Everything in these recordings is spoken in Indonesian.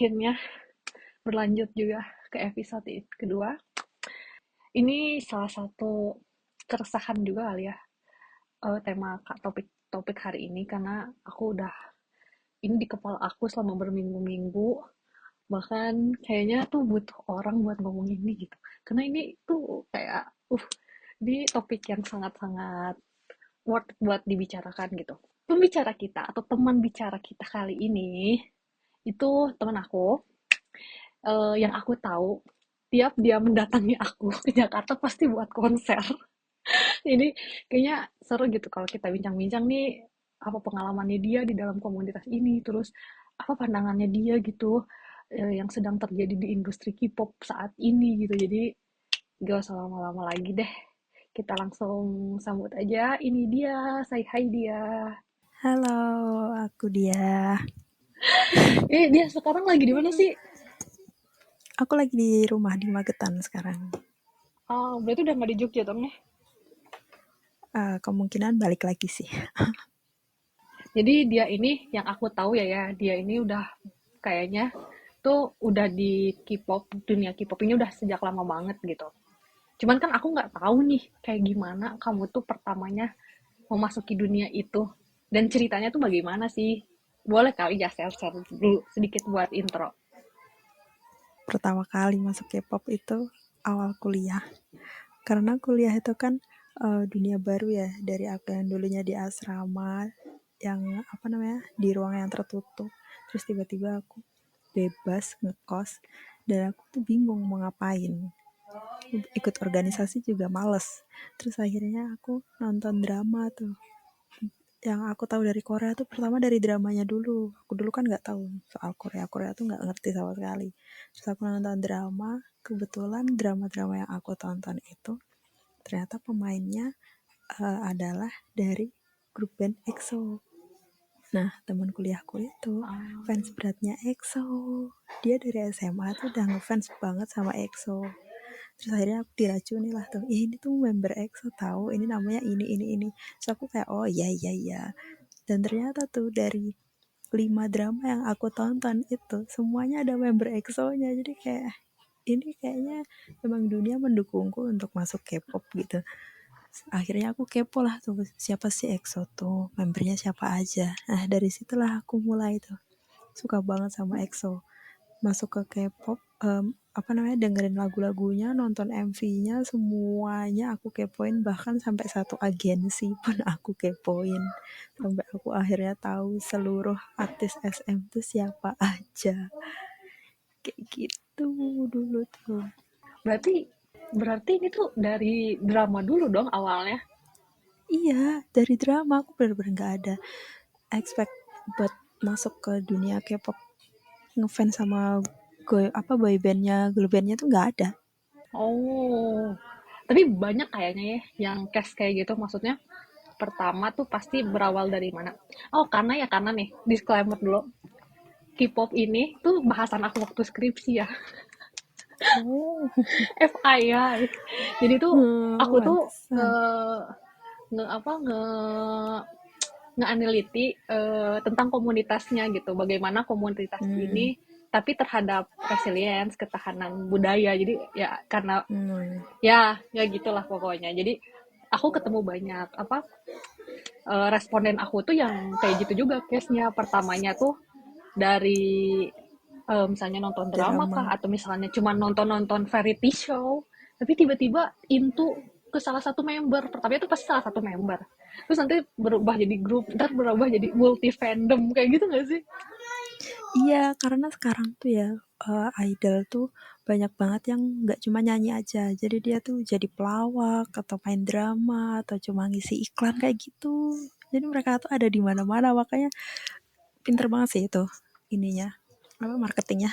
akhirnya berlanjut juga ke episode kedua. Ini salah satu keresahan juga kali ya, tema topik hari ini karena aku udah ini di kepala aku selama berminggu-minggu, bahkan kayaknya tuh butuh orang buat ngomong ini gitu. Karena ini tuh kayak di topik yang sangat-sangat worth buat dibicarakan gitu. Pembicara kita atau teman bicara kita kali ini itu teman aku, yang aku tahu tiap dia mendatangi aku ke Jakarta pasti buat konser. Jadi kayaknya seru gitu kalau kita bincang-bincang nih apa pengalamannya dia di dalam komunitas ini, terus apa pandangannya dia gitu, yang sedang terjadi di industri K-pop saat ini gitu. Jadi gak usah lama-lama lagi deh. Kita langsung sambut aja. Ini dia, say hi dia. Halo, aku dia. Dia sekarang lagi di mana sih? Aku lagi di rumah di Magetan sekarang. Oh, berarti udah nggak di Jogja dong ya? Kemungkinan balik lagi sih. Jadi dia ini yang aku tahu ya, dia ini udah kayaknya tuh udah di K-pop, dunia K-pop ini udah sejak lama banget gitu. Cuman kan aku nggak tahu nih kayak gimana kamu tuh pertamanya memasuki dunia itu dan ceritanya tuh bagaimana sih? Boleh kali ya share-share dulu sedikit buat intro. Pertama kali masuk K-pop itu awal kuliah. Karena kuliah itu kan dunia baru ya, dari aku yang dulunya di asrama yang apa namanya di ruang yang tertutup. Terus tiba-tiba aku bebas ngekos dan aku tuh bingung mau ngapain. Ikut organisasi juga males. Terus akhirnya aku nonton drama tuh. Yang aku tahu dari Korea tuh pertama dari dramanya dulu. Aku dulu kan nggak tahu soal Korea. Korea tuh nggak ngerti sama sekali. Terus aku nonton drama. Kebetulan drama-drama yang aku tonton itu ternyata pemainnya adalah dari grup band EXO. Nah, teman kuliahku itu fans Ah, beratnya EXO. Dia dari SMA tuh udah ngefans banget sama EXO. Terus akhirnya aku diracuni lah tuh, ini tuh member EXO tahu, ini namanya ini. Terus aku kayak, oh iya iya iya. Dan ternyata tuh dari 5 drama yang aku tonton itu semuanya ada member EXO-nya. Jadi kayak ini kayaknya memang dunia mendukungku untuk masuk K-pop gitu. Akhirnya aku kepo lah tuh siapa sih EXO tuh, membernya siapa aja. Nah dari situlah aku mulai tuh suka banget sama EXO. Masuk ke K-pop, apa namanya, dengerin lagu-lagunya, nonton MV-nya, semuanya aku kepoin, bahkan sampai satu agensi pun aku kepoin. Sampai aku akhirnya tahu seluruh artis SM tuh siapa aja. Kayak gitu dulu tuh. berarti berarti ini tuh dari drama dulu dong awalnya. Iya, dari drama aku bener-bener gak ada expect buat masuk ke dunia K-pop, ngefans sama boy bandnya, girl bandnya tuh nggak ada. Oh, tapi banyak kayaknya ya yang case kayak gitu. Maksudnya pertama tuh pasti berawal dari mana? Oh, karena nih, disclaimer dulu. K-pop ini tuh bahasan aku waktu skripsi ya. Oh, FYI. Jadi tuh aku tuh nge pantesan. nge apa nge-aneliti tentang komunitasnya gitu. Bagaimana komunitas Hmm. ini tapi terhadap resilience, ketahanan budaya. Jadi ya karena Hmm. ya gitulah pokoknya. Jadi aku ketemu banyak responden aku tuh yang kayak gitu juga case-nya. Pertamanya tuh dari misalnya nonton drama kah Drama. atau misalnya cuma nonton-nonton variety show, tapi tiba-tiba into ke salah satu member. Pertama itu pasti salah satu member. Terus nanti berubah jadi grup, ntar berubah jadi multi fandom kayak gitu gak sih? Iya, karena sekarang tuh ya idol tuh banyak banget yang nggak cuma nyanyi aja. Jadi dia tuh jadi pelawak atau main drama atau cuma ngisi iklan kayak gitu. Jadi mereka tuh ada di mana-mana, makanya pinter banget sih itu ininya, apa marketingnya.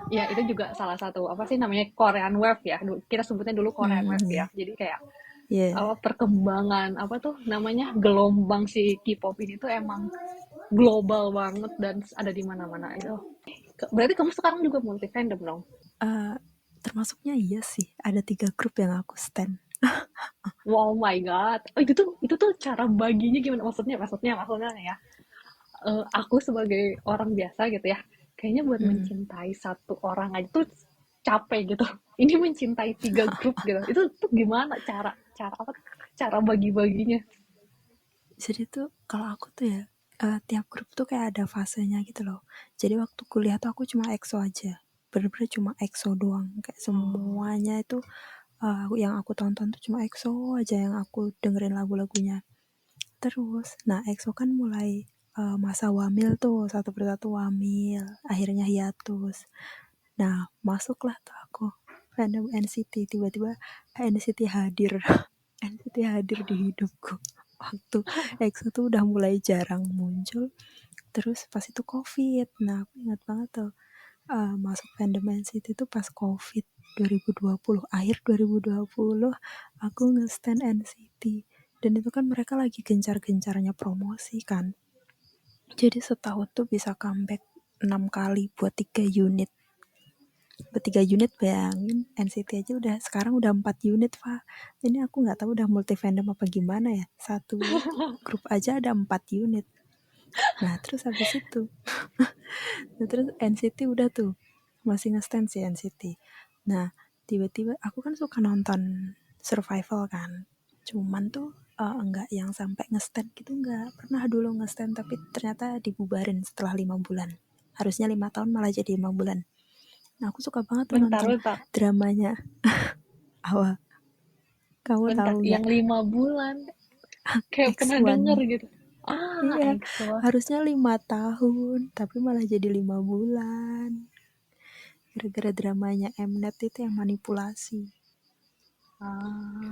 Ya itu juga salah satu apa sih namanya Korean Wave ya. Kita sebutnya dulu Korean Wave ya. Iya. Jadi kayak Iya. perkembangan apa tuh namanya gelombang si K-pop ini tuh emang global banget dan ada di mana-mana itu. Berarti kamu sekarang juga multi fandom dong? Eh, termasuknya iya sih, ada 3 grup yang aku stan. Wow my god. Oh, itu tuh cara baginya gimana? Maksudnya ya. Aku sebagai orang biasa gitu ya. Kayaknya buat Mm. mencintai satu orang aja tuh capek gitu. Ini mencintai 3 grup gitu. Itu tuh gimana cara cara apa? Cara bagi-baginya. Jadi tuh kalau aku tuh ya, tiap grup tuh kayak ada fasenya gitu loh. Jadi waktu kuliah tuh aku cuma EXO aja, bener-bener cuma EXO doang, kayak Oh. semuanya itu, yang aku tonton tuh cuma EXO aja yang aku dengerin lagu-lagunya. Terus, nah EXO kan mulai, masa wamil tuh, satu persatu wamil, akhirnya hiatus. Nah, masuklah tuh aku fandom NCT, tiba-tiba NCT hadir. NCT hadir di hidupku. Waktu EXO tuh udah mulai jarang muncul, terus pas itu COVID. Nah, aku ingat banget tuh, masuk fandom NCT tuh pas COVID 2020, akhir 2020 aku nge-stan NCT. Dan itu kan mereka lagi gencar-gencarnya promosi kan. Jadi setahun tuh bisa comeback 6 kali buat 3 unit. Bertiga unit, bayangin NCT aja udah sekarang udah 4 unit, Pak. Ini aku nggak tahu udah multi fandom apa gimana ya. Satu grup aja ada 4 unit. Nah, terus habis itu, nah, terus NCT udah tuh masih nge-stand sih NCT. Nah, tiba-tiba aku kan suka nonton survival kan. Cuman tuh enggak yang sampai nge-stand gitu, enggak. Pernah dulu nge-stand tapi ternyata dibubarin setelah 5 bulan. Harusnya 5 tahun malah jadi 5 bulan. Nah, aku suka banget tuh Bentar, nonton bentar, dramanya. Awal, kamu bentar. tahu Yang nggak? 5 bulan, kayak pernah denger X1. gitu. Ah, Iya, EXO. harusnya 5 tahun, tapi malah jadi 5 bulan. Gara-gara dramanya Mnet itu yang manipulasi.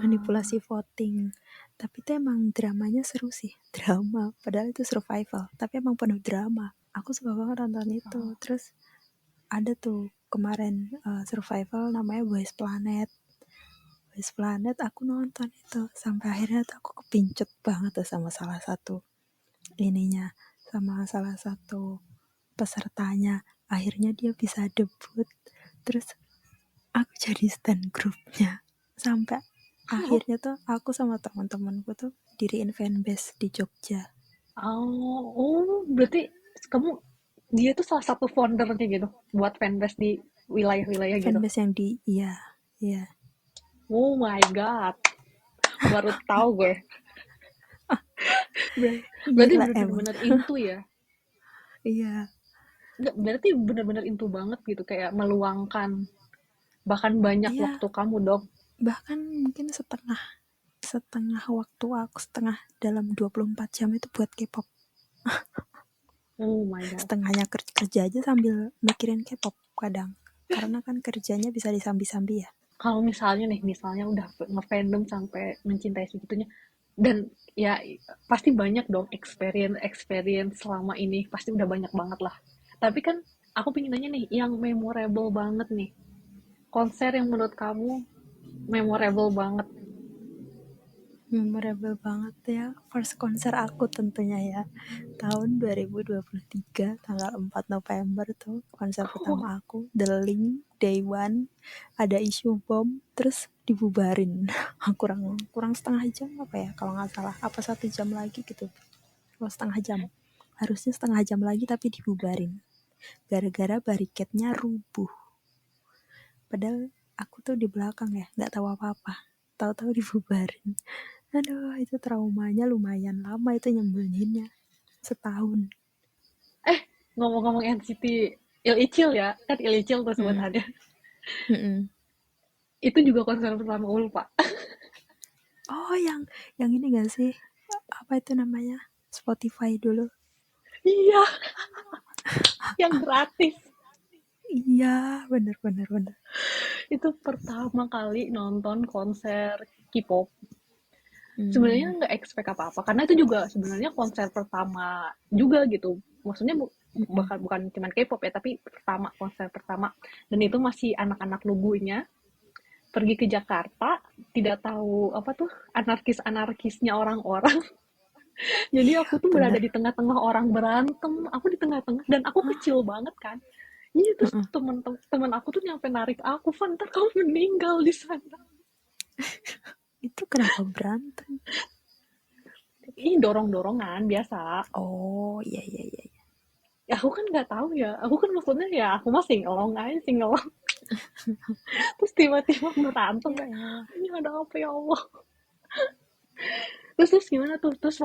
Manipulasi Ah, voting. Tapi itu emang dramanya seru sih. Drama, padahal itu survival. Tapi emang penuh drama. Aku suka banget nonton itu. ah. Terus ada tuh kemarin survival namanya Boys Planet. Boys Planet aku nonton itu. Sampai akhirnya tuh aku kepincut banget tuh sama salah satu ininya. Sama salah satu pesertanya. Akhirnya dia bisa debut. Terus aku jadi stan grupnya. Sampai akhirnya tuh aku sama teman-temanku tuh diriin fanbase di Jogja. Oh, oh, berarti kamu dia tuh salah satu foundernya gitu buat fanbase di wilayah-wilayah gitu. Fanbase yang di iya, iya. Oh my god, baru tahu gue. Berarti Gila emang. bener-bener into ya. Iya, Nggak, berarti bener-bener into banget gitu kayak meluangkan bahkan banyak iya. waktu kamu dong. Bahkan mungkin setengah setengah waktu aku setengah dalam 24 jam itu buat K-pop. Oh my god. Setengahnya kerja aja sambil mikirin K-pop kadang. Karena kan kerjanya bisa disambi-sambi ya. Kalau misalnya nih, misalnya udah ngefandom sampai mencintai segitunya, dan ya pasti banyak dong experience experience selama ini, pasti udah banyak banget lah. Tapi kan aku pengen nanya nih, yang memorable banget nih, konser yang menurut kamu memorable banget. Memorable banget ya. First konser aku tentunya ya. Tahun 2023 tanggal 4 November tuh konser pertama aku. The Link, Day One, ada isu bom, terus dibubarin. kurang kurang setengah jam apa ya kalau nggak salah. Apa 1 jam lagi gitu. Kalau setengah jam. Harusnya setengah jam lagi tapi dibubarin. Gara-gara bariketnya rubuh. Padahal aku tuh di belakang ya, nggak tahu apa-apa. Tahu-tahu dibubarin. Aduh, itu traumanya lumayan lama itu nyembunyiinnya. Setahun. Ngomong-ngomong NCT Il ya, kan Il tuh Mm. sebutannya. Mm-mm. Itu juga konser pertama Ulfa. Oh, yang ini gak sih? Apa itu namanya? Spotify dulu. Iya, yang gratis. Iya, bener bener bener. Itu pertama kali nonton konser K-pop. Sebenarnya Hmm. nggak expect apa-apa karena itu juga sebenarnya konser pertama juga gitu. Maksudnya Mm-mm. bukan cuma K-pop ya, tapi pertama konser pertama, dan itu masih anak-anak lugunya pergi ke Jakarta, tidak tahu apa tuh anarkisnya orang-orang. Jadi aku tuh berada Bener. di tengah-tengah orang berantem, aku di tengah-tengah dan aku kecil banget kan. Iya, terus Mm-mm. temen aku tuh nyampe narik aku, Van, ntar kamu meninggal di sana. Itu kenapa berantem? Ih, dorong-dorongan biasa. Oh, iya iya iya. Ya aku kan nggak tahu ya, aku kan maksudnya ya aku mah singelong aja, singelong. Terus tiba-tiba berantem Ya kayak, elah. ini ada apa ya Allah. Terus gimana tuh? Terus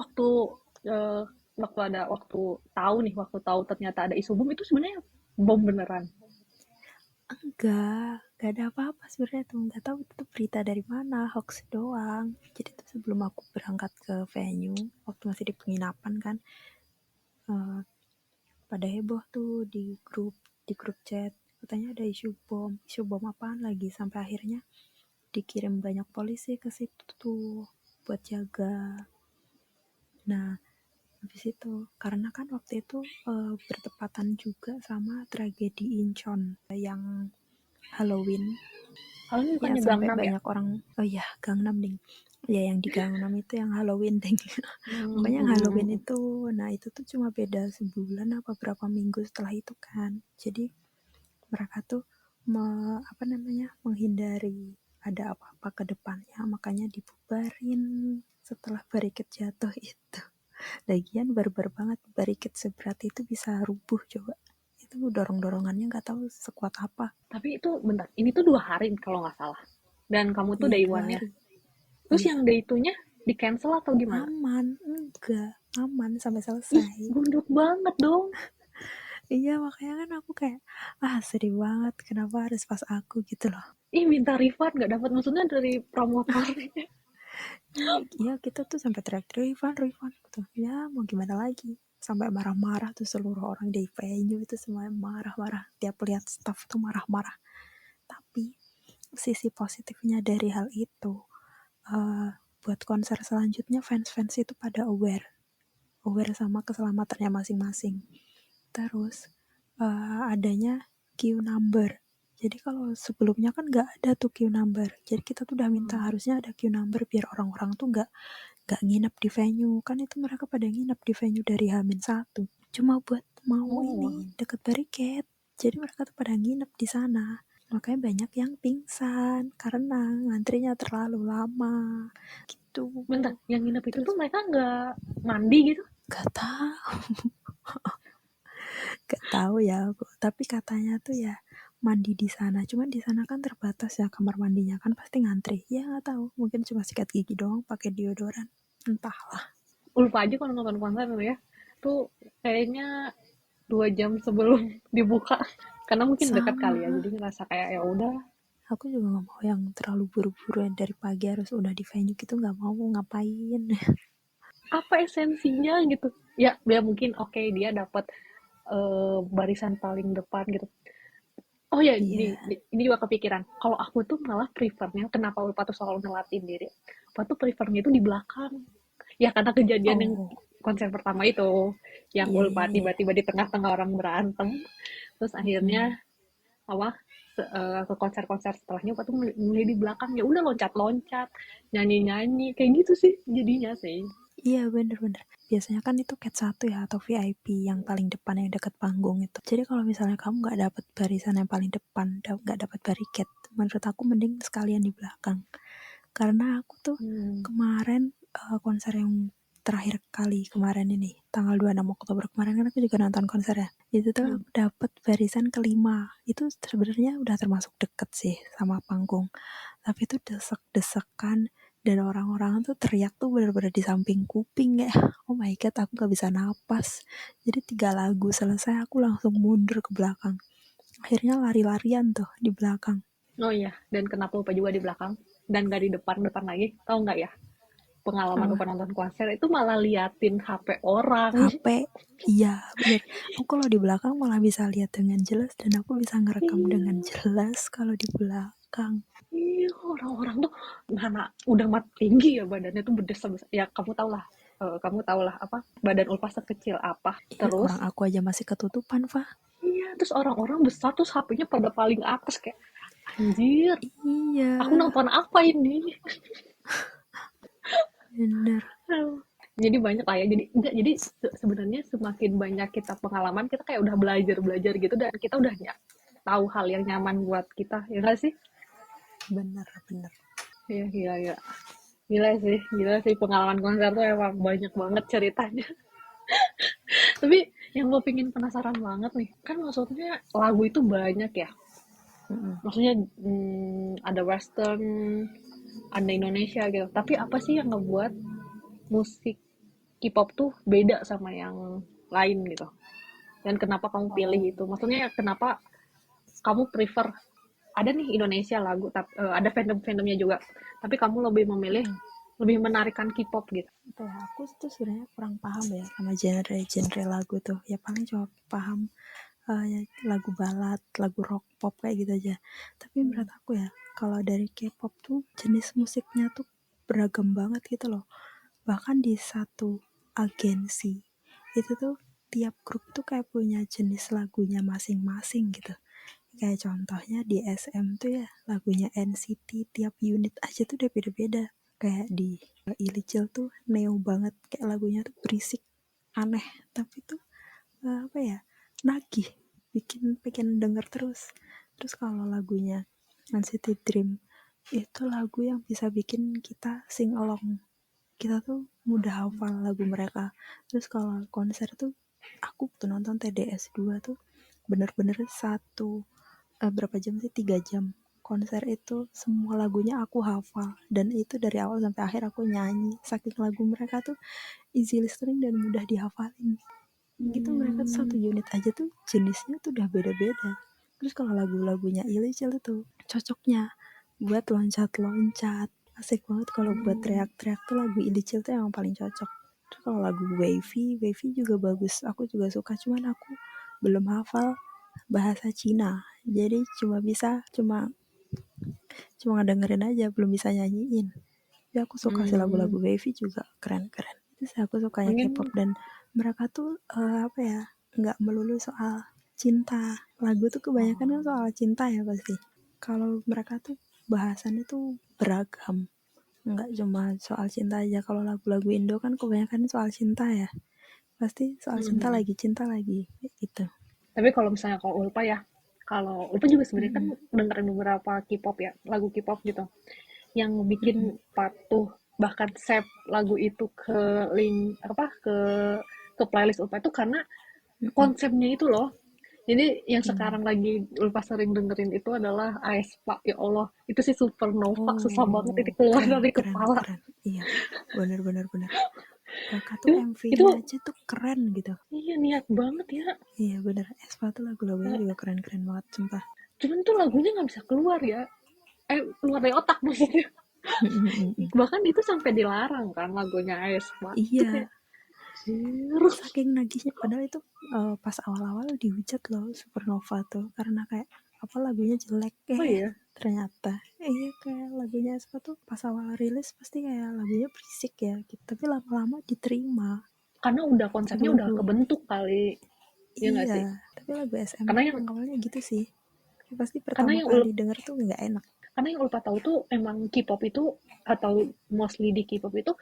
eh, waktu tahu ternyata ada isu bom itu sebenarnya bom beneran. Enggak ada apa-apa sebenarnya tuh, nggak tahu itu tuh berita dari mana, hoax doang. Jadi tuh sebelum aku berangkat ke venue, waktu masih di penginapan kan, eh, pada heboh tuh di grup chat, katanya ada isu bom apaan lagi, sampai akhirnya dikirim banyak polisi ke situ tuh buat jaga. Nah, habis itu karena kan waktu itu bertepatan juga sama tragedi Incheon yang Halloween, Kalau ini yang bukannya sampai Gangnam ya? banyak orang, oh iya Gangnam ding, ya yang di Gangnam itu yang Halloween ding. Hmm, Pokoknya yang hmm, Halloween hmm. itu, nah itu tuh cuma beda sebulan apa berapa minggu setelah itu kan. Jadi mereka tuh apa namanya, menghindari ada apa-apa ke depannya, makanya dibubarin setelah bariket jatuh itu. Lagian barbar banget, bariket seberat itu bisa rubuh coba. Itu dorong-dorongannya nggak tahu sekuat apa. Tapi itu bentar, ini tuh 2 hari kalau nggak salah. Dan kamu tuh Iya day dua one-nya. hari. Terus Iya, yang day 2-nya di cancel atau gimana? aman, enggak, aman sampai Ih, selesai. gunduk banget dong. Iya makanya kan aku kayak, sedih banget kenapa harus pas aku gitu loh. Ih, minta refund nggak dapat maksudnya dari promotornya. Iya kita tuh sampai teriak-teriak refund refund gitu. Ya mau gimana lagi. Sampai marah-marah tuh seluruh orang di venue itu semua marah-marah. Tiap lihat staff tuh marah-marah. Tapi sisi positifnya dari hal itu, eh, buat konser selanjutnya fans-fans itu pada aware sama keselamatannya masing-masing. Terus adanya queue number. Jadi kalau sebelumnya kan nggak ada tuh queue number. Jadi kita tuh udah minta harusnya ada queue number biar orang-orang tuh nggak nginep di venue. Kan itu mereka pada nginep di venue dari H-1. Cuma buat mau ini Oh, deket bariket. Jadi mereka tuh pada nginep di sana. Makanya banyak yang pingsan karena ngantrinya terlalu lama gitu. bentar, yang nginep itu Terus tuh mereka nggak mandi gitu? gak tahu, gak tahu ya aku. Tapi katanya tuh ya mandi di sana. Cuman di sana kan terbatas ya kamar mandinya kan pasti ngantri. Ya nggak tahu. Mungkin cuma sikat gigi doang pakai deodoran. Entahlah. Lupa aja kalau nonton konser tuh ya. Tuh kayaknya 2 jam sebelum dibuka. Karena mungkin dekat kali ya, Sama. jadi ngerasa kayak ya udah. Aku juga nggak mau yang terlalu buru-buru yang dari pagi harus udah di venue gitu, nggak mau ngapain. Apa esensinya gitu? Ya, dia mungkin oke dia dapat barisan paling depan gitu. Oh ya, Iya. ini juga kepikiran. Kalau aku tuh malah prefernya, kenapa Ulfa tuh selalu ngelatih diri. Ulfa tuh prefernya itu di belakang. Ya karena kejadian yang Oh, konser pertama itu, yang iya iya Ulfa iya. tiba-tiba di tengah-tengah orang berantem, terus Mm-mm. akhirnya apa ke konser-konser setelahnya Ulfa tuh mulai di belakang ya udah loncat-loncat, nyanyi-nyanyi kayak gitu sih jadinya sih. Iya bener-bener. Biasanya kan itu cat 1 ya atau VIP yang paling depan yang dekat panggung itu. Jadi kalau misalnya kamu nggak dapet barisan yang paling depan, nggak dapet bariket, menurut aku mending sekalian di belakang. Karena aku tuh Hmm. kemarin konser yang terakhir kali kemarin ini tanggal 26 Oktober kemarin kan aku juga nonton konsernya. Itu tuh Hmm. aku dapet barisan kelima. Itu sebenarnya udah termasuk deket sih sama panggung. Tapi itu desek-desekan dan orang-orang tuh teriak tuh bener-bener di samping kuping ya. Oh my god, aku gak bisa napas. Jadi 3 lagu selesai aku langsung mundur ke belakang. Akhirnya lari-larian tuh di belakang. Oh iya, dan kenapa Ulfa juga di belakang dan gak di depan-depan lagi? Tahu nggak ya? Pengalaman Oh, Ulfa nonton konser itu malah liatin HP orang. HP, iya bener. Aku kalau di belakang malah bisa lihat dengan jelas dan aku bisa ngerekam dengan Iya. jelas kalau di belakang. Iya, orang-orang tuh mana udah mat tinggi ya badannya tuh besar-besar. Ya kamu tahu lah apa badan Ulfa sekecil apa. Iya, Terus orang aku aja masih ketutupan, Fah. iya, terus orang-orang besar terus HP-nya pada paling atas kayak anjir. Iya, Aku nonton apa ini? bener. Jadi banyak lah ya. Jadi enggak jadi sebenarnya semakin banyak kita pengalaman kita kayak udah belajar-belajar gitu dan kita udah tahu hal yang nyaman buat kita. Ya enggak sih? Bener, bener. Iya, iya, iya. Gila sih pengalaman konser tuh emang banyak banget ceritanya. Tapi Yang gue pingin penasaran banget nih, kan maksudnya lagu itu banyak ya. Mm-mm. Maksudnya ada western, ada Indonesia gitu. Tapi apa sih yang ngebuat musik K-pop tuh beda sama yang lain gitu? Dan kenapa kamu pilih Oh. itu? Maksudnya kenapa kamu prefer ada nih Indonesia lagu, tapi ada fandom-fandomnya juga. Tapi kamu lebih memilih Mm-mm. lebih menarikan K-pop gitu. Apa ya, aku tuh sebenarnya kurang paham ya sama genre-genre lagu tuh. Ya paling cuma paham ya, lagu balad, lagu rock pop kayak gitu aja. Tapi menurut aku ya, kalau dari K-pop tuh jenis musiknya tuh beragam banget gitu loh. Bahkan di satu agensi itu tuh tiap grup tuh kayak punya jenis lagunya masing-masing gitu. Kayak contohnya di SM tuh ya lagunya NCT tiap unit aja tuh udah beda-beda. Kayak di Ilicil tuh neo banget, kayak lagunya tuh berisik, aneh, tapi tuh apa ya, nagih, bikin bikin denger terus. Terus kalau lagunya NCT Dream itu lagu yang bisa bikin kita sing along, kita tuh mudah hafal lagu mereka. Terus kalau konser tuh aku tuh nonton TDS 2 tuh bener-bener berapa jam sih, 3 jam konser itu semua lagunya aku hafal, dan itu dari awal sampai akhir aku nyanyi saking lagu mereka tuh easy listening dan mudah dihafalin gitu. Mereka tuh satu Hmm. unit aja tuh jenisnya tuh udah beda-beda. Terus kalau lagu-lagunya Ilicil itu cocoknya buat loncat-loncat, asik banget. Kalau buat Hmm. teriak-teriak tuh lagu Ilicil tuh yang paling cocok. Terus kalau lagu Wavy juga bagus, aku juga suka, cuman aku belum hafal bahasa Cina, jadi cuma cuma ngedengerin aja, belum bisa nyanyiin. Tapi aku suka sih Hmm. lagu-lagu Wavy juga keren-keren. Itu sih aku sukanya K-pop, Mungkin dan mereka tuh apa ya, nggak melulu soal cinta. Lagu tuh kebanyakan kan soal cinta ya pasti. Kalau mereka tuh bahasannya tuh beragam, nggak cuma soal cinta aja. Kalau lagu-lagu Indo kan kebanyakan soal cinta ya, pasti soal hmm. cinta lagi gitu. Tapi kalau misalnya kalau Ulpa ya, kalau Ulpa juga sebenarnya kan Mm-mm. dengerin beberapa K-pop ya, lagu K-pop gitu. Yang bikin Mm-mm. patuh bahkan save lagu itu ke link apa ke playlist Ulpa itu karena Mm-mm. konsepnya itu loh. Jadi yang Hmm. sekarang lagi Ulpa sering dengerin itu adalah aespa. Ya Allah, itu sih Supernova susah banget Oh, ini keluar keren, dari keren, kepala. keren. Iya, bener, bener, bener. Mereka tuh Itu MV-nya aja tuh keren gitu. iya niat banget ya. Iya bener, Aespa tuh lagu-lagunya juga keren-keren banget, sumpah. Cuman tuh lagunya nggak bisa keluar ya. Keluar dari otak maksudnya. Bahkan itu sampai dilarang kan lagunya aespa. Itu Iya, kayak terus. saking nagihnya. Padahal itu pas awal-awal dihujat loh Supernova tuh, karena kayak apa lagunya jelek. Oh iya. Ternyata iya, kayak lagunya Aespa tuh pas awal rilis pasti kayak lagunya berisik ya gitu. Tapi lama-lama diterima. Karena udah konsepnya udah Lagu-lagu kebentuk kali. Ya nggak iya, sih? tapi lagu SM Karena tuh yang emang awalnya gitu sih. Pasti karena pertama yang kali denger tuh nggak enak. karena yang Ulfa tahu tuh emang K-pop itu atau mostly di K-pop itu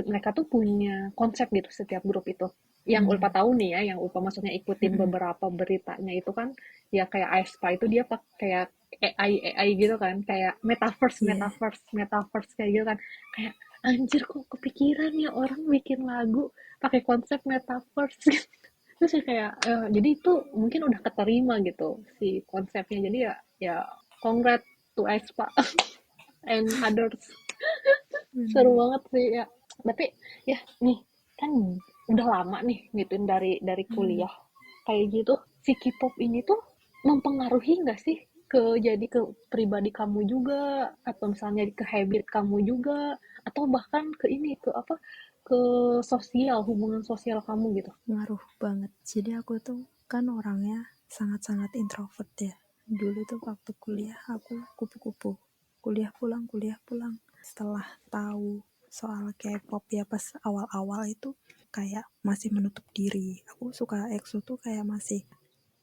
mereka tuh punya konsep gitu setiap grup itu. Yang Ulfa Hmm. tahu nih ya, yang Ulfa maksudnya ikutin Mm-mm. beberapa beritanya itu kan ya kayak aespa itu dia pakai kayak AI gitu kan, kayak metaverse Iya, yeah. metaverse metaverse kayak gitu kan. Kayak anjir kok kepikiran ya orang bikin lagu pakai konsep metaverse gitu. Terus ya kayak jadi itu mungkin udah keterima gitu si konsepnya. Jadi ya ya congrats to aespa and others. Seru Bener. banget sih ya. Tapi ya nih kan udah lama nih ngituin dari Hmm. kuliah kayak gitu. Si K-pop ini tuh mempengaruhi nggak sih ke jadi ke pribadi kamu juga atau misalnya ke habit kamu juga atau bahkan ke ini ke apa ke sosial hubungan sosial kamu gitu. Ngaruh banget. Jadi aku tuh kan orangnya sangat-sangat introvert ya. Dulu tuh waktu kuliah aku kupu-kupu. Kuliah pulang. Setelah tahu soal K-pop ya pas awal-awal itu kayak masih menutup diri. Aku suka EXO tuh kayak masih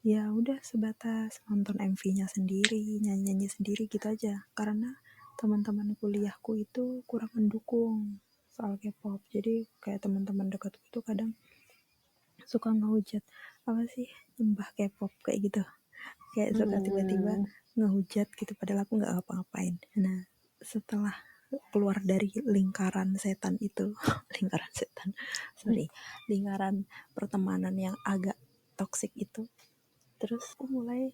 ya udah sebatas nonton MV-nya sendiri, nyanyi-nyanyi sendiri gitu aja. Karena teman-teman kuliahku itu kurang mendukung soal K-pop. Jadi kayak teman-teman dekatku itu kadang suka ngehujat, apa sih nyembah K-pop kayak gitu. Kayak suka tiba-tiba Hmm. ngehujat gitu padahal aku nggak ngapa-ngapain. Nah, setelah keluar dari lingkaran setan itu. Lingkaran setan, sorry, lingkaran pertemanan yang agak toksik itu. Terus aku mulai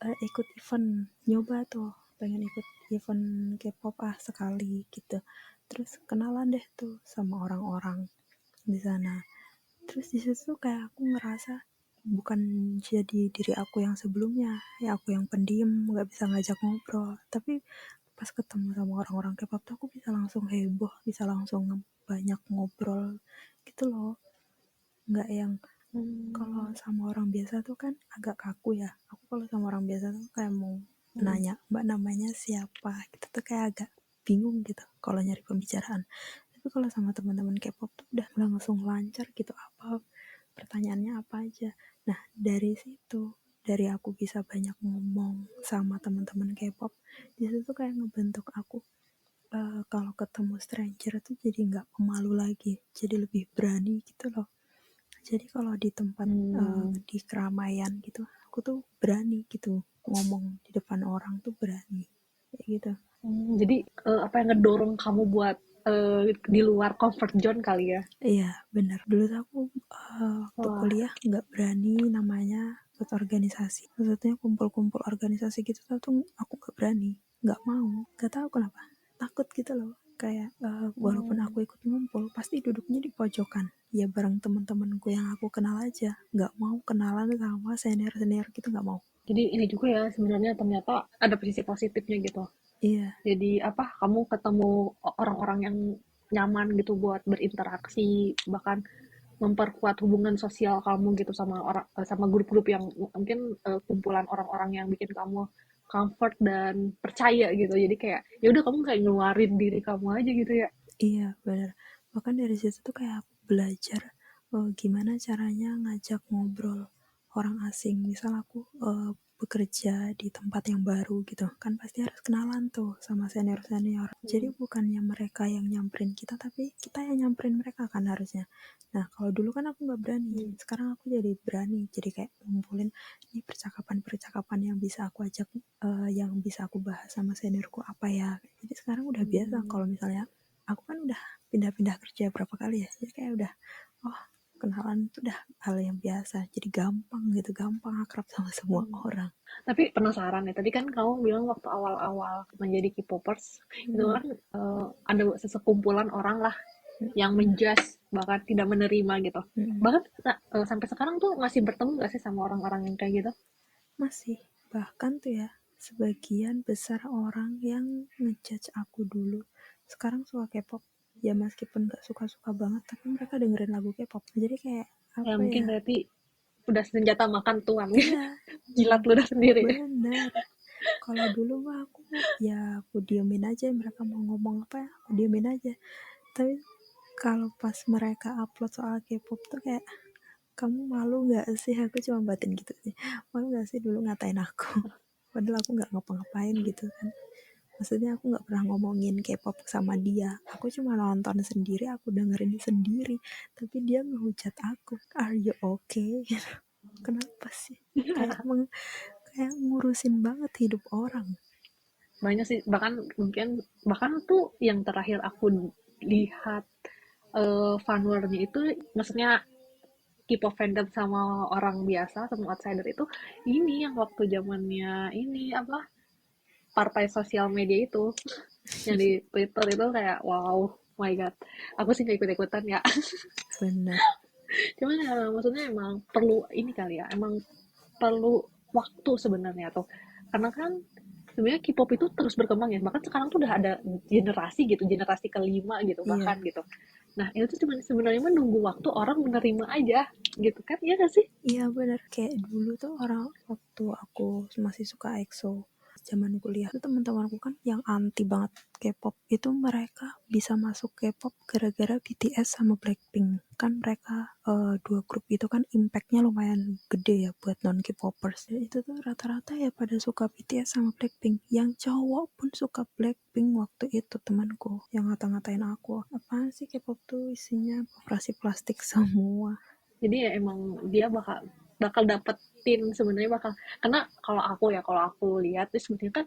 ikut event, nyoba tuh pengen ikut event K-pop sekali gitu. Terus kenalan deh tuh sama orang-orang di sana. Terus di situ tuh kayak aku ngerasa bukan jadi diri aku yang sebelumnya, ya aku yang pendiam nggak bisa ngajak ngobrol, tapi pas ketemu sama orang-orang K-pop tuh aku bisa langsung heboh, bisa langsung banyak ngobrol gitu loh. Nggak yang kalau Hmm. sama orang biasa tuh kan agak kaku ya. Aku kalau sama orang biasa tuh kayak mau Hmm. nanya, Mbak namanya siapa? Gitu tuh kayak agak bingung gitu kalau nyari pembicaraan. Tapi kalau sama teman-teman K-pop tuh udah langsung lancar gitu, apa pertanyaannya apa aja. Nah, dari situ, dari aku bisa banyak ngomong sama teman-teman K-pop, di situ tuh kayak ngebentuk aku kalau ketemu stranger tuh jadi nggak pemalu lagi, jadi lebih berani gitu loh. Jadi kalau di tempat Hmm. di keramaian gitu, aku tuh berani gitu ngomong di depan orang tuh berani kayak gitu. Jadi apa yang ngedorong kamu buat di luar comfort zone kali ya? Iya benar. Dulu tuh aku waktu Wah. kuliah nggak berani namanya ikut organisasi. Maksudnya kumpul-kumpul organisasi gitu tuh aku nggak berani, nggak mau, nggak tahu kenapa. Takut gitu loh. Kayak walaupun Hmm. aku ikut ngumpul, pasti duduknya di pojokan. Ya bareng teman-temanku yang aku kenal aja. Nggak mau kenalan sama senior-senior gitu, nggak mau. Jadi ini juga ya sebenarnya ternyata ada sisi positifnya gitu. Iya, Jadi apa, kamu ketemu orang-orang yang nyaman gitu buat berinteraksi, bahkan memperkuat hubungan sosial kamu gitu sama orang, sama grup-grup yang mungkin kumpulan orang-orang yang bikin kamu comfort dan percaya gitu. Jadi kayak ya udah kamu kayak ngeluarin diri kamu aja gitu ya. iya benar. Bahkan dari situ tuh kayak aku belajar gimana caranya ngajak ngobrol orang asing. Misal aku bekerja di tempat yang baru gitu, kan pasti harus kenalan tuh sama senior-senior. Jadi Hmm. bukannya mereka yang nyamperin kita, tapi kita yang nyamperin mereka kan harusnya. Nah kalau dulu kan aku nggak berani, Hmm. sekarang aku jadi berani. Jadi kayak ngumpulin ini percakapan-percakapan yang bisa aku ajak, yang bisa aku bahas sama seniorku apa ya. Jadi sekarang udah biasa Hmm. kalau misalnya aku kan udah pindah-pindah kerja berapa kali ya, jadi kayak udah oh kenalan itu udah hal yang biasa, jadi gampang gitu, gampang akrab sama semua Hmm. orang. Tapi penasaran ya, tadi kan kamu bilang waktu awal-awal menjadi K-popers, itu Hmm. kan ada sesekumpulan orang lah yang menjudge, bahkan tidak menerima gitu. Hmm. Bahkan sampai sekarang tuh masih bertemu gak sih sama orang-orang yang kayak gitu? Masih, bahkan tuh ya sebagian besar orang yang ngejudge aku dulu sekarang suka K-pop, ya meskipun gak suka-suka banget tapi mereka dengerin lagu K-pop, jadi kayak Ya apa mungkin ya. berarti udah senjata makan tuan. Iya, Jilat ludah sendiri. bener. Kalau dulu mah aku ya aku diemin aja, mereka mau ngomong apa ya aku diemin aja. Tapi kalau pas mereka upload soal K-pop tuh kayak, kamu malu nggak sih? Aku cuma batin gitu sih. Malu nggak sih dulu ngatain aku? Padahal aku nggak ngapa-ngapain gitu kan. Maksudnya aku nggak pernah ngomongin K-pop sama dia. Aku cuma nonton sendiri, aku dengerin sendiri. Tapi dia ngehujat aku. Are you okay? Kenapa sih? Kayak kayak ngurusin banget hidup orang. Banyak sih, bahkan mungkin bahkan tuh yang terakhir aku lihat fanware-nya itu, maksudnya K-pop fandom sama orang biasa sama outsider itu, ini yang waktu zamannya ini apa, partai sosial media itu yang di Twitter itu kayak wow, my god, aku sih gak ikut-ikutan ya. Bener. Cuman ya maksudnya emang perlu ini kali ya, emang perlu waktu sebenarnya tuh, karena kan sebenarnya K-pop itu terus berkembang ya, bahkan sekarang tuh udah ada generasi gitu, generasi kelima gitu bahkan Iya. gitu. Nah itu tuh cuma sebenarnya menunggu waktu orang menerima aja gitu kan, iya gak sih? Iya bener, kayak dulu tuh orang waktu aku masih suka EXO zaman kuliah tuh teman-temanku kan yang anti banget K-pop itu, mereka bisa masuk K-pop gara-gara BTS sama Blackpink. Kan mereka dua grup itu kan impactnya lumayan gede ya buat non K-popers. Dan itu tuh rata-rata ya pada suka BTS sama Blackpink. Yang cowok pun suka Blackpink waktu itu, temanku yang ngata-ngatain aku, apaan sih K-pop tuh isinya operasi plastik semua. Jadi ya emang dia bakal bakal dapetin sebenarnya, bakal, karena kalau aku ya, kalau aku lihat itu sebenarnya kan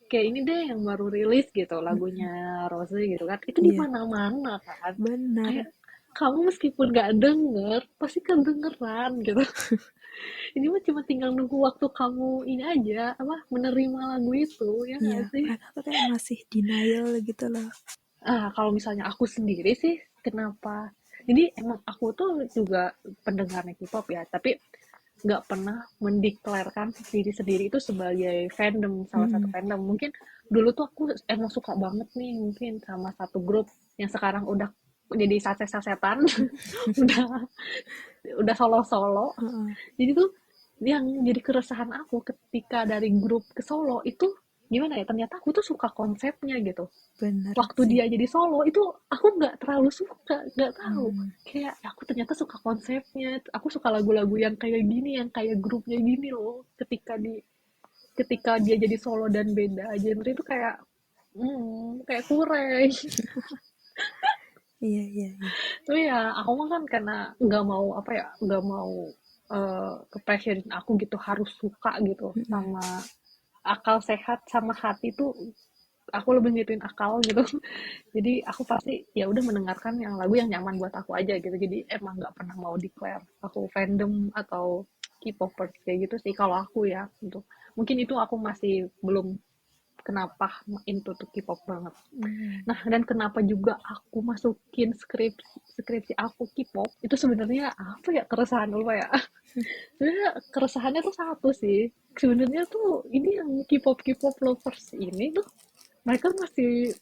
kayak ini deh yang baru rilis gitu Mm-mm. lagunya Rose gitu kan, itu di Iya, mana-mana kan, kayak benar. kamu meskipun gak denger pasti kedengeran gitu. Ini mah cuma tinggal nunggu waktu kamu ini aja apa menerima lagu itu, ya Iya, nggak sih? mereka tuh kayak masih denial gitu loh. Kalau misalnya aku sendiri sih, kenapa? Jadi emang aku tuh juga pendengarnya K-pop ya, tapi nggak pernah mendeklarkan diri sendiri itu sebagai fandom, salah satu Mm-mm. fandom. Mungkin dulu tuh aku emang suka banget nih mungkin sama satu grup yang sekarang udah jadi saset-sasetan, udah udah solo-solo. Heeh, Jadi tuh yang jadi keresahan aku ketika dari grup ke solo itu gimana ya? Ternyata aku tuh suka konsepnya gitu. bener Waktu sih. dia jadi solo itu aku nggak terlalu suka, nggak tahu. Mm. Kayak aku ternyata suka konsepnya. Aku suka lagu-lagu yang kayak gini, yang kayak grupnya gini loh. Ketika dia jadi solo dan beda genre itu kayak kayak kurang. Iya, iya, iya. Tapi ya aku mah kan karena nggak mau apa ya, nggak mau ke pressurein aku gitu harus suka gitu Mm-mm. sama akal sehat sama hati tuh aku lebih ngituin akal gitu. Jadi aku pasti ya udah mendengarkan yang lagu yang nyaman buat aku aja gitu. Jadi emang nggak pernah mau declare aku fandom atau K-popers kayak gitu sih kalau aku ya. Untuk mungkin itu aku masih belum kenapa into to K-pop banget. Mm. Nah, dan kenapa juga aku masukin skripsi aku K-pop itu sebenarnya apa ya, keresahan dulu ya. Sebenarnya keresahannya tuh satu sih. Sebenarnya tuh ini yang K-pop lovers ini tuh mereka masih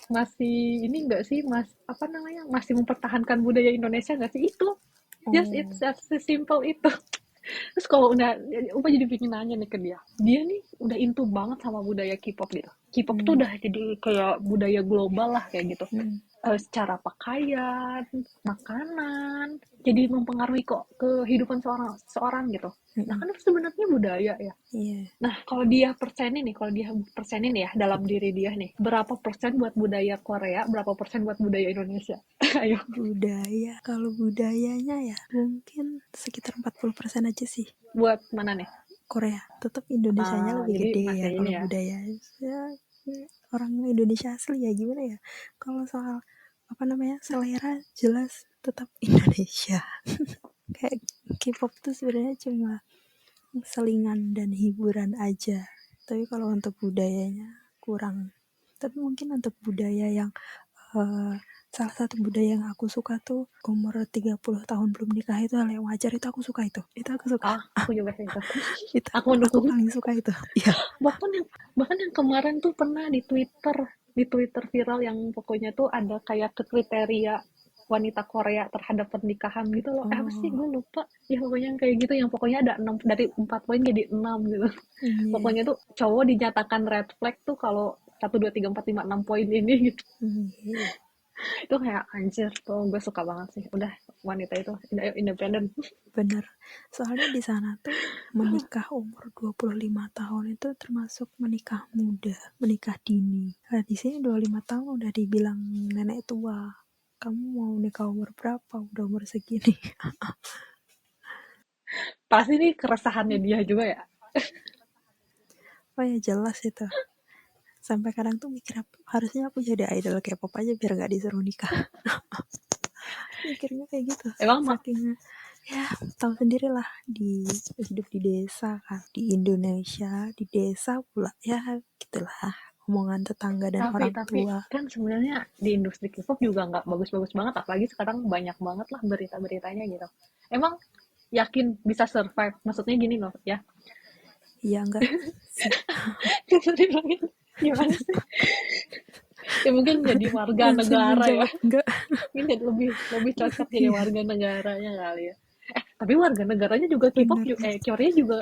masih ini enggak sih, Mas, apa namanya, masih mempertahankan budaya Indonesia enggak sih? Itu, just it's Oh. as simple itu. Terus kalau udah, Upa jadi pengen nanya nih ke dia. Dia nih udah into banget sama budaya K-pop gitu. K-pop tuh Mm. udah jadi kayak budaya global lah kayak gitu. Mm. Secara pakaian, makanan, jadi mempengaruhi kok kehidupan seorang seorang gitu. Nah Mm-mm. kan itu sebenarnya budaya ya. Iya. Nah, kalau dia persenin ya dalam diri dia nih, berapa persen buat budaya Korea, berapa persen buat budaya Indonesia? Ayo, Budaya, kalau budayanya ya mungkin sekitar 40% aja sih. buat mana nih? Korea, tetap Indonesianya lebih Jadi gede ya masih ini kalau ya. budaya. Ya, orang Indonesia asli ya gimana ya? Kalau soal apa namanya selera jelas tetap Indonesia. Kayak K-pop tuh sebenarnya cuma selingan dan hiburan aja. Tapi kalau untuk budayanya kurang. Tapi mungkin untuk budaya yang eh, salah satu budaya yang aku suka tuh umur 30 tahun belum nikah itu hal yang wajar, itu aku suka itu. Itu aku suka. Aku juga sih itu. Itu Aku aku mendukung. paling suka itu. Iya. Bahkan yang kemarin tuh pernah di Twitter viral yang pokoknya tuh ada kayak kriteria wanita Korea terhadap pernikahan gitu loh. Apa sih Oh, gue lupa. Ya pokoknya yang kayak gitu yang pokoknya ada 6 dari 4 poin jadi 6 gitu. iya. Pokoknya tuh cowok dinyatakan red flag tuh kalau 1 2 3 4 5 6 poin ini gitu. Iya. Itu kayak anjir tuh gue suka banget sih. Udah wanita itu independen. Bener. Soalnya di sana tuh menikah umur 25 tahun itu termasuk menikah muda, menikah dini. Nah, di sini 25 tahun udah dibilang nenek tua. Kamu mau nikah umur berapa? Udah umur segini. Pasti nih keresahannya dia juga ya. Oh ya jelas itu. Sampai kadang tuh mikir harusnya aku jadi idol K-pop aja biar gak disuruh nikah. Mikirnya kayak gitu. Emang Saking ya tahu sendirilah di hidup di desa kan, di Indonesia di desa pula ya gitulah omongan tetangga dan tapi orang tapi tua. kan sebenarnya di industri K-pop juga nggak bagus-bagus banget, apalagi sekarang banyak banget lah berita-beritanya gitu. Emang yakin bisa survive? Maksudnya gini loh ya. Iya enggak sih. Gimana sih? Ya mungkin jadi warga Langsung negara ya. menjawab enggak. Mungkin jadi lebih lebih cocok jadi Iya warga negaranya kali ya. Tapi warga negaranya juga K-pop bener. Korea juga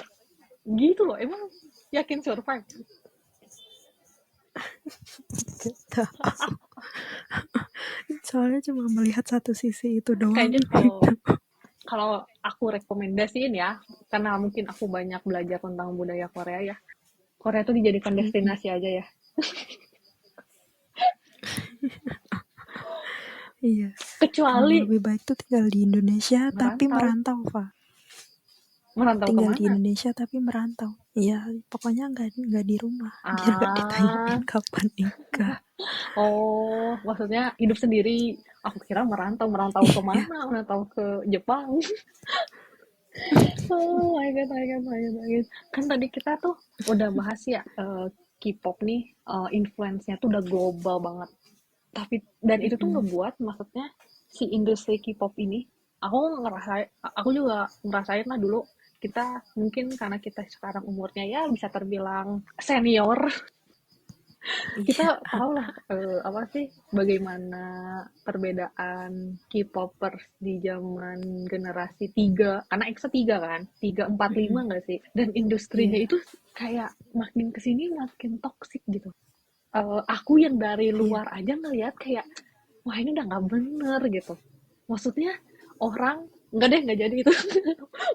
gitu loh. Emang yakin survive? Soalnya cuma melihat satu sisi itu doang. Kayaknya kalau kalau aku rekomendasiin ya, karena mungkin aku banyak belajar tentang budaya Korea ya. Korea tuh dijadikan destinasi aja ya. Iya, emang Kecuali lebih baik tuh tinggal di Indonesia tapi merantau. merantau Pak. Merantau Tinggal di kemana? Indonesia tapi merantau. Iya, pokoknya nggak di rumah, biar nggak Ah, ditanyain kapan nikah. oh, maksudnya hidup sendiri. Aku kira merantau, merantau Iya, kemana? Merantau ke Jepang. Oh my god, my god, my god, my god. Kan tadi kita tuh udah bahas ya, K-pop nih, influence-nya tuh udah global banget. Tapi dan itu tuh mm-mm. ngebuat maksudnya si industri K-pop ini, aku ngerasain, aku juga ngerasain lah dulu kita mungkin karena kita sekarang umurnya ya bisa terbilang senior, Iya, kita tahu lah apa sih bagaimana perbedaan K-popers di zaman generasi tiga, karena EXO tiga kan, tiga empat mm-mm. lima nggak sih, dan industrinya Iya, itu kayak makin kesini makin toksik gitu. Aku yang dari iya, luar aja ngelihat kayak wah ini udah nggak bener gitu, maksudnya orang nggak deh nggak jadi itu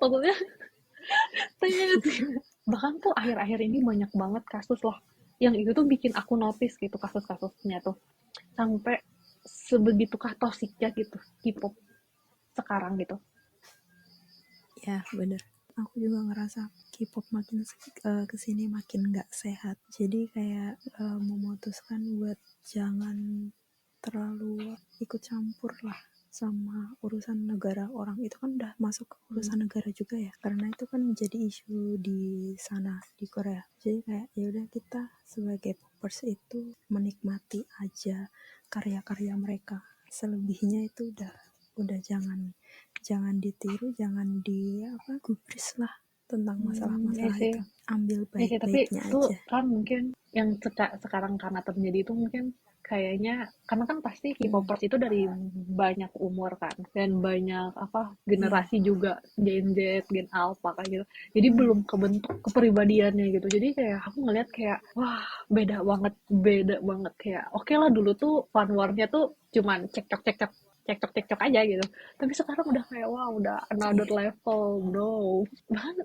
maksudnya tet. Bahkan tuh akhir-akhir ini banyak banget kasus loh yang itu tuh bikin aku notice gitu kasus-kasusnya tuh sampai sebegitukah toksiknya gitu K-pop sekarang gitu. iya, bener. Aku juga ngerasa K-pop makin kesini makin nggak sehat. Jadi kayak memutuskan buat jangan terlalu ikut campur lah sama urusan negara orang. Itu kan udah masuk ke Hmm. urusan negara juga ya, karena itu kan menjadi isu di sana, di Korea. Jadi kayak ya udah, kita sebagai popers itu menikmati aja karya-karya mereka, selebihnya itu udah jangan jangan ditiru, jangan di apa gubris lah tentang Iya masalah-masalah sih. itu. Ambil Ya sih, tapi baik-baiknya tuh aja. kan mungkin yang sekarang karena terjadi itu mungkin kayaknya karena kan pasti Hmm, K-popers itu dari banyak umur kan dan banyak apa iya. generasi juga Gen Z, Gen Alpha kayak gitu. Jadi Hmm, belum kebentuk kepribadiannya gitu. Jadi kayak aku ngeliat kayak wah beda banget kayak oke lah dulu tuh fun war-nya tuh cuman cekcok aja gitu. Tapi sekarang udah kayak wah udah another iya. level bro. Bahkan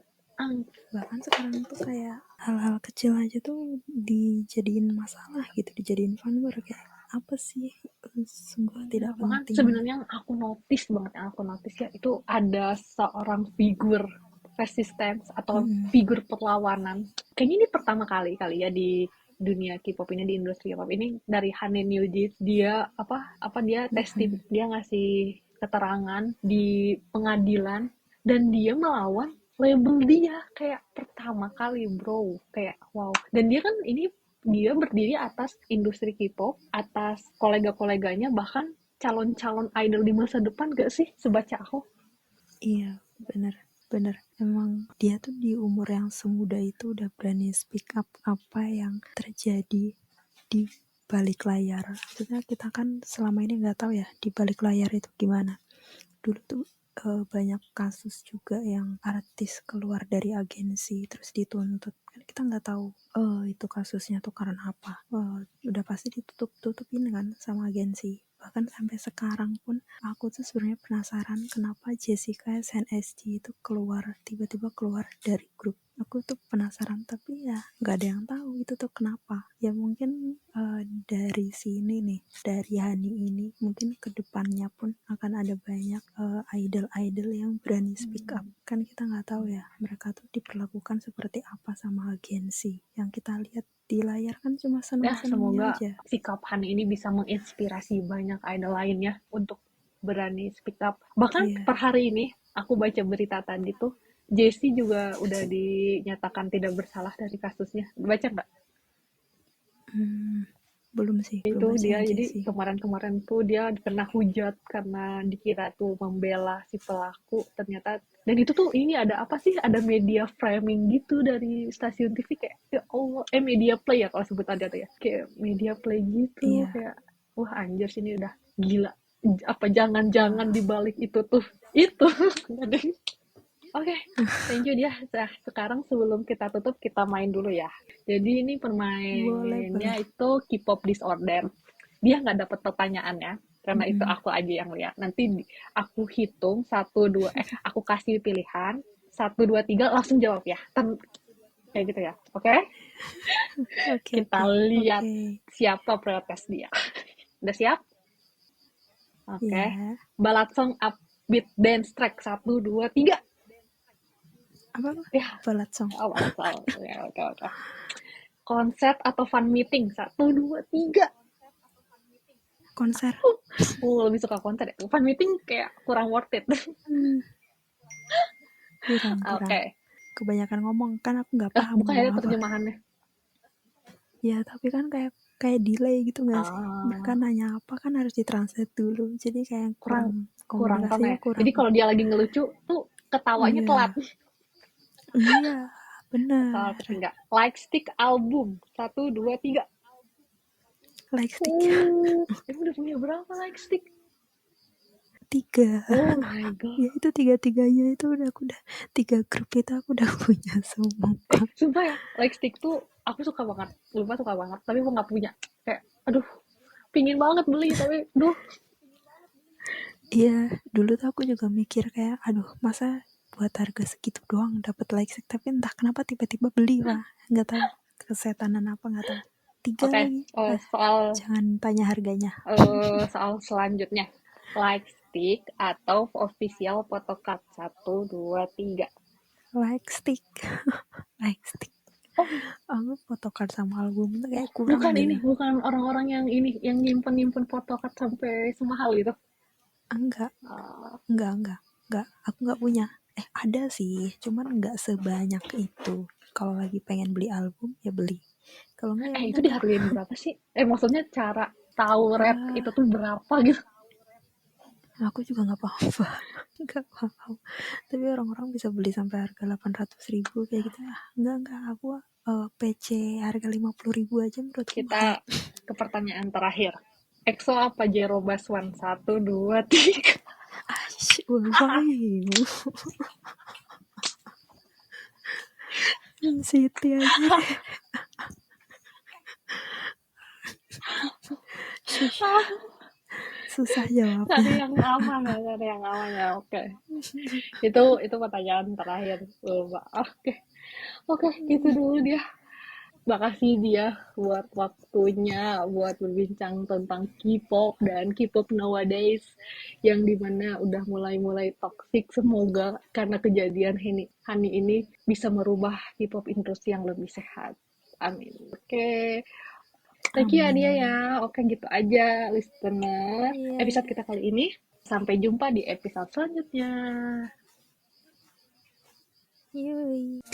Bahkan sekarang tuh kayak hal-hal kecil aja tuh dijadiin masalah gitu, dijadiin funware, kayak apa sih, sungguh iya, tidak bahkan penting. sebenarnya yang aku notice ya itu ada seorang figur resistance atau Mm-mm. figur perlawanan. Kayaknya ini pertama kali kali ya di dunia K-pop ini, di industri K-pop ini, dari Hane Newjit. Dia apa dia Mm-mm. dia ngasih keterangan di pengadilan dan dia melawan label dia kayak pertama kali bro, kayak wow. Dan dia kan ini dia berdiri atas industri K-pop, atas kolega-koleganya, bahkan calon-calon idol di masa depan gak sih sebaca aku. Iya, bener, bener. Emang dia tuh di umur yang semuda itu udah berani speak up apa yang terjadi di balik layar. Maksudnya kita kan selama ini nggak tahu ya di balik layar itu gimana. Dulu tuh banyak kasus juga yang artis keluar dari agensi terus dituntut. Kan kita nggak tahu itu kasusnya tuh karena apa. Udah pasti ditutup-tutupin kan sama agensi. Bahkan sampai sekarang pun aku tuh sebenarnya penasaran kenapa Jessica SNSD itu tiba-tiba keluar dari grup. Aku tuh penasaran, tapi ya nggak ada yang tahu itu tuh kenapa. Ya mungkin dari sini nih, dari Hani ini, mungkin kedepannya pun akan ada banyak idol-idol yang berani speak up. Kan kita nggak tahu ya mereka tuh diperlakukan seperti apa sama agensi. Yang kita lihat di layar kan cuma Ya seneng-senengnya semoga aja. sikap Han ini bisa menginspirasi banyak idol lainnya untuk berani speak up. Bahkan Iya. per hari ini aku baca berita tadi tuh Jessie juga udah dinyatakan tidak bersalah dari kasusnya. Baca nggak? Hmm, belum sih, belum Itu baca dia aja jadi sih. kemarin-kemarin tuh dia kena hujat karena dikira tuh membela si pelaku, ternyata dan itu tuh ini ada apa sih, ada media framing gitu dari stasiun TV kayak ya Allah, media play ya kalau sebut ada tuh ya, kayak media play gitu Iya. kayak wah anjir sini udah gila, apa jangan-jangan Wah, dibalik itu tuh itu. Oke, okay, thank you dia. Nah, sekarang sebelum kita tutup, kita main dulu ya. Jadi ini boleh, permainnya boleh. itu K-pop disorder. Dia nggak dapat pertanyaan ya, karena itu Mm-mm. aku aja yang lihat. Nanti aku hitung satu dua, aku kasih pilihan satu dua tiga langsung jawab ya. Kayak gitu ya. Oke? Okay? Oke, Kita oke, lihat oke. siapa protes dia. Udah siap? Oke. Okay. Ya, Balat song upbeat dance track satu dua tiga. Apa tuh? Ya, Ballad song. awal soal. Ya, oke, oke. Konser atau fan meeting? Satu, dua, tiga. Konser. Aku lebih suka konser ya. Fan meeting kayak kurang worth it. Hmm, kurang kurang. Oke. Kebanyakan ngomong kan aku nggak paham Bukan ngomong ada apa. terjemahannya. Ya tapi kan kayak kayak delay gitu nggak sih? Mereka Ah, nanya apa kan harus ditranslate dulu. Jadi kayak kurang kurang kurang tone ya. komunikasinya Jadi kurang. kalau dia lagi ngelucu tuh ketawanya telat. Iya, iya, Soal benar. ketiga. Like stick album. Satu, dua, tiga. Like stick Emang udah punya berapa like stick? 3. Oh my god. Ya itu tiga-tiganya itu udah aku udah 3 grup itu aku udah punya semua. Sumpah ya, like stick tuh aku suka banget. Lupa suka banget, tapi aku nggak punya. Kayak, aduh, pingin banget beli, tapi, duh. Iya, dulu tuh aku juga mikir kayak, aduh masa buat harga segitu doang dapat like stick, tapi entah kenapa tiba-tiba beli lah, nggak tahu kesetanan apa nggak tahu. 3 Oke, lagi, soal jangan tanya harganya. soal selanjutnya. Like stick atau official photocard. Satu, dua, tiga. Like stick, like stick. Oh, Aku photocard sama album tuh oh, kayak kurang gitu. bukan orang-orang yang ini, yang nyimpen-nyimpen photocard sampai semahal gitu. Enggak, Ah, enggak. Aku nggak punya. Ada sih, cuman nggak sebanyak itu. Kalau lagi pengen beli album ya beli. Kalau enggak ya itu udah tuh. dihargain berapa sih? Maksudnya cara tahu rate Ya, itu tuh berapa gitu? aku juga nggak paham, Pak. Nggak paham. Tapi orang-orang bisa beli sampai harga 800.000 kayak gitu ya. Enggak. Aku PC harga 50.000 aja menurutku Kita mahal. ke pertanyaan terakhir. EXO apa Jero Baswan? Satu, dua, tiga. Why? Siti aja deh. Shush. Susah Cari jawabnya. yang aman ya, cari yang aman ya. Oke. Itu pertanyaan terakhir. Oke. Oke, gitu dulu dia. Makasih dia buat waktunya, buat berbincang tentang K-pop dan K-pop nowadays yang dimana udah mulai-mulai toxic. Semoga karena kejadian Hani ini bisa merubah K-pop industri yang lebih sehat. Amin. Oke, thank you ya dia ya. Amin. Oke, gitu aja listener. Iya, Episode iya. kita kali ini. Sampai jumpa di episode selanjutnya. Yoi.